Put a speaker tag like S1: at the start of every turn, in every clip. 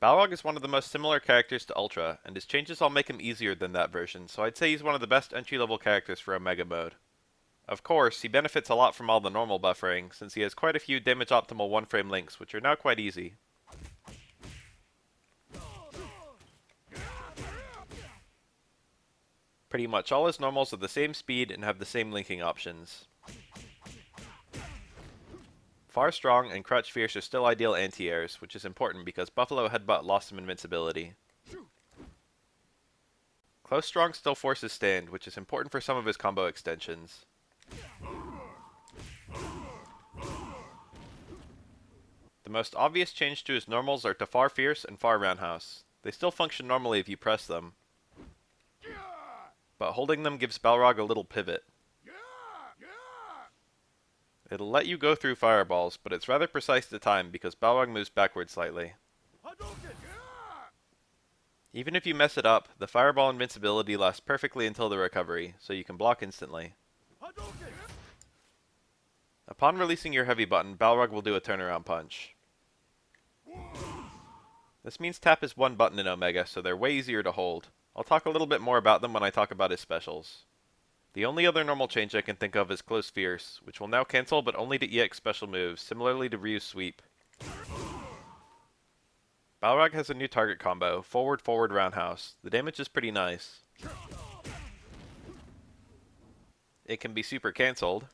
S1: Balrog is one of the most similar characters to Ultra, and his changes all make him easier than that version, so I'd say he's one of the best entry-level characters for Omega mode. Of course, he benefits a lot from all the normal buffering, since he has quite a few damage-optimal one-frame links, which are now quite easy. Pretty much all his normals are the same speed and have the same linking options. Far Strong and Crouch Fierce are still ideal anti-airs, which is important because Buffalo Headbutt lost some invincibility. Close Strong still forces Stand, which is important for some of his combo extensions. The most obvious change to his normals are to Far Fierce and Far Roundhouse. They still function normally if you press them, but holding them gives Balrog a little pivot. It'll let you go through fireballs, but it's rather precise to time because Balrog moves backward slightly. Even if you mess it up, the fireball invincibility lasts perfectly until the recovery, so you can block instantly. Upon releasing your heavy button, Balrog will do a turnaround punch. This means tap is one button in Omega, so they're way easier to hold. I'll talk a little bit more about them when I talk about his specials. The only other normal change I can think of is Close Fierce, which will now cancel but only to EX special moves, similarly to Ryu's Sweep. Balrog has a new target combo, Forward Forward Roundhouse. The damage is pretty nice. It can be super cancelled,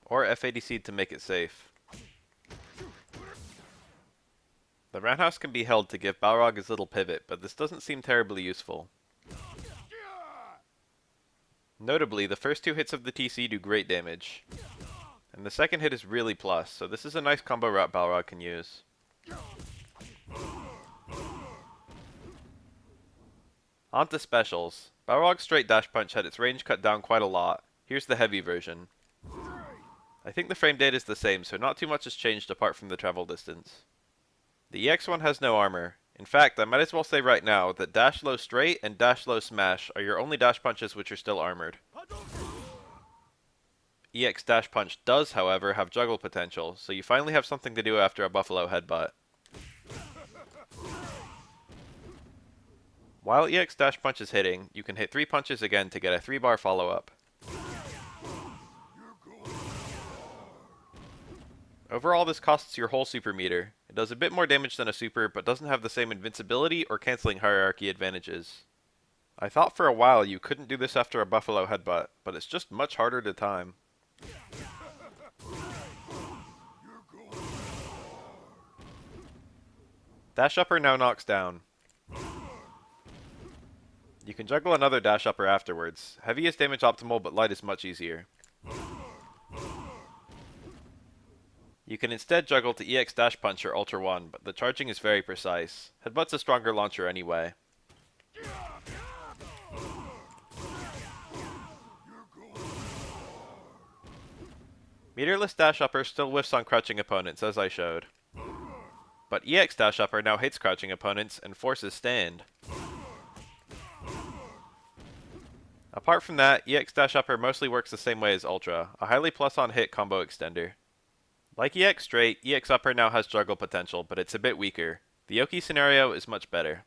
S1: or FADC'd to make it safe. The Roundhouse can be held to give Balrog his little pivot, but this doesn't seem terribly useful. Notably, the first two hits of the TC do great damage, and the second hit is really plus, so this is a nice combo route Balrog can use. On to specials. Balrog's straight dash punch had its range cut down quite a lot. Here's the heavy version. I think the frame data is the same, so not too much has changed apart from the travel distance. The EX one has no armor. In fact, I might as well say right now that dash low straight and dash low smash are your only dash punches which are still armored. EX dash punch does, however, have juggle potential, so you finally have something to do after a Buffalo Headbutt. While EX dash punch is hitting, you can hit 3 punches again to get a 3-bar follow-up. Overall, this costs your whole super meter. It does a bit more damage than a super, but doesn't have the same invincibility or canceling hierarchy advantages. I thought for a while you couldn't do this after a Buffalo Headbutt, but it's just much harder to time. Dash upper now knocks down. You can juggle another dash upper afterwards. Heavy is damage optimal, but light is much easier. You can instead juggle to EX Dash Punch or Ultra 1, but the charging is very precise. Headbutt's a stronger launcher anyway. Meterless Dash Upper still whiffs on crouching opponents, as I showed. But EX Dash Upper now hits crouching opponents and forces Stand. Apart from that, EX Dash Upper mostly works the same way as Ultra, a highly plus on hit combo extender. Like EX Straight, EX Upper now has juggle potential, but it's a bit weaker. The Yoki scenario is much better.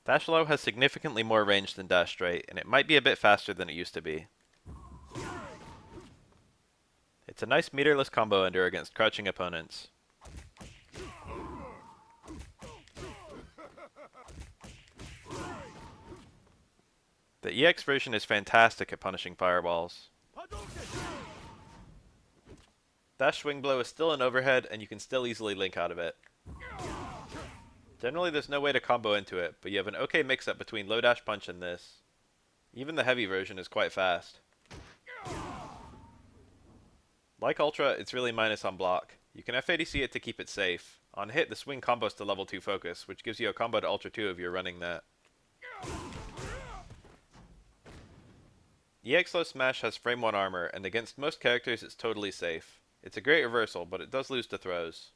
S1: Dash Low has significantly more range than Dash Straight, and it might be a bit faster than it used to be. It's a nice meterless combo ender against crouching opponents. The EX version is fantastic at punishing fireballs. Dash Swing Blow is still an overhead, and you can still easily link out of it. Generally there's no way to combo into it, but you have an okay mix-up between low dash punch and this. Even the heavy version is quite fast. Like Ultra, it's really minus on block. You can FADC it to keep it safe. On hit, the swing combos to level 2 focus, which gives you a combo to Ultra 2 if you're running that. EX Low Smash has frame 1 armor, and against most characters it's totally safe. It's a great reversal, but it does lose to throws.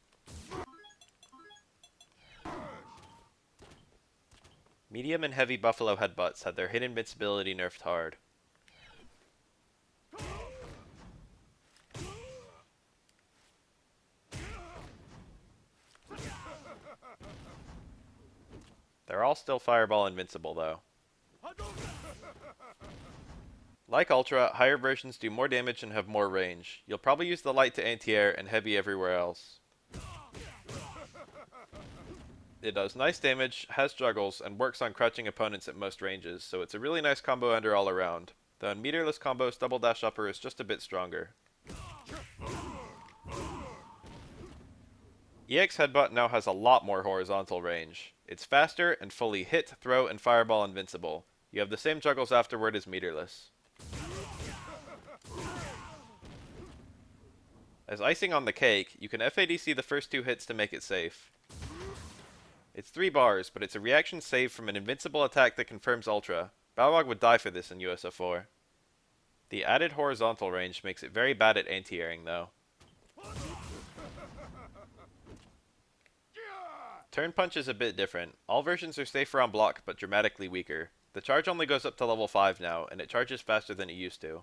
S1: Medium and heavy Buffalo headbutts had their hit invincibility nerfed hard. They're all still Fireball invincible though. Like Ultra, higher versions do more damage and have more range. You'll probably use the light to anti-air and heavy everywhere else. It does nice damage, has juggles, and works on crouching opponents at most ranges, so it's a really nice combo ender all around. The in meterless combo's double dash upper is just a bit stronger. EX Headbutt now has a lot more horizontal range. It's faster and fully hit, throw, and fireball invincible. You have the same juggles afterward as meterless. As icing on the cake, you can FADC the first 2 hits to make it safe. It's 3 bars, but it's a reaction save from an invincible attack that confirms Ultra. Balrog would die for this in SF4. The added horizontal range makes it very bad at anti-airing though. Turn Punch is a bit different. All versions are safer on block, but dramatically weaker. The charge only goes up to level 5 now, and it charges faster than it used to.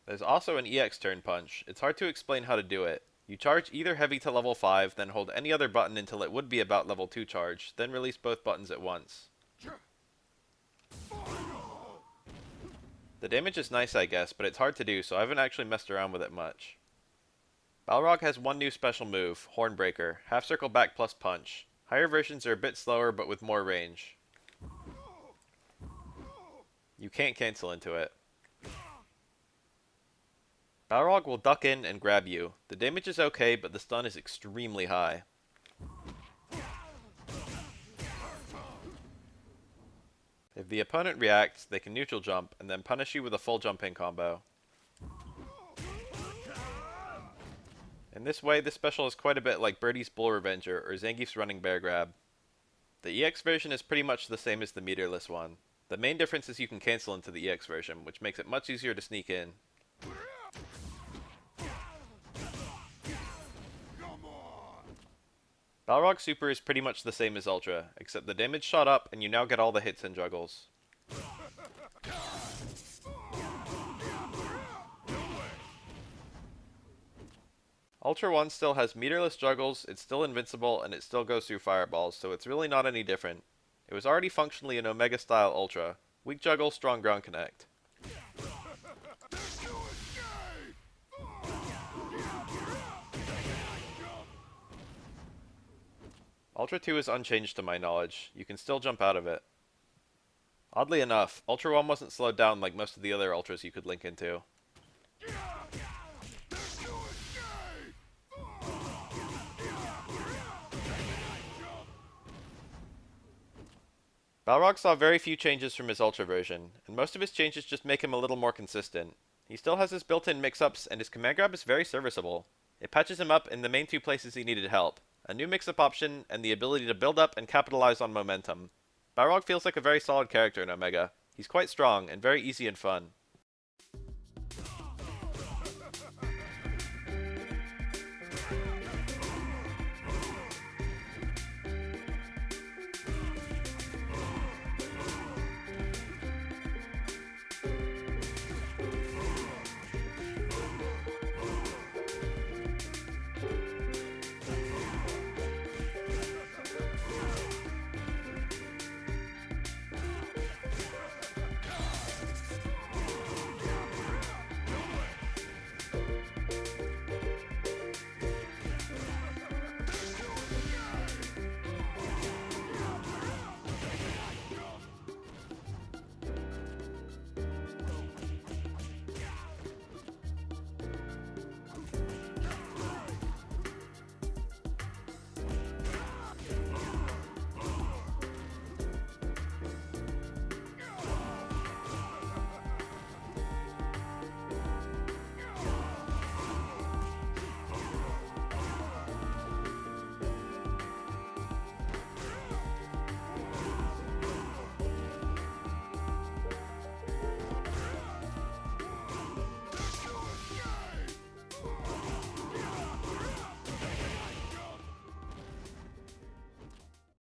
S1: There's also an EX Turn Punch. It's hard to explain how to do it. You charge either heavy to level 5, then hold any other button until it would be about level 2 charge, then release both buttons at once. The damage is nice, I guess, but it's hard to do, so I haven't actually messed around with it much. Balrog has one new special move, Hornbreaker, half circle back plus punch. Higher versions are a bit slower, but with more range. You can't cancel into it. Balrog will duck in and grab you. The damage is okay, but the stun is extremely high. If the opponent reacts, they can neutral jump, and then punish you with a full jumping combo. In this way, this special is quite a bit like Birdie's Bull Revenger or Zangief's Running Bear Grab. The EX version is pretty much the same as the meterless one. The main difference is you can cancel into the EX version, which makes it much easier to sneak in. Balrog Super is pretty much the same as Ultra, except the damage shot up and you now get all the hits and juggles. Ultra 1 still has meterless juggles, it's still invincible, and it still goes through fireballs, so it's really not any different. It was already functionally an Omega style Ultra. Weak juggle, strong ground connect. Ultra 2 is unchanged to my knowledge. You can still jump out of it. Oddly enough, Ultra 1 wasn't slowed down like most of the other Ultras you could link into. Balrog saw very few changes from his Ultra version, and most of his changes just make him a little more consistent. He still has his built-in mix-ups, and his command grab is very serviceable. It patches him up in the main 2 places he needed help, a new mix-up option, and the ability to build up and capitalize on momentum. Balrog feels like a very solid character in Omega. He's quite strong, and very easy and fun.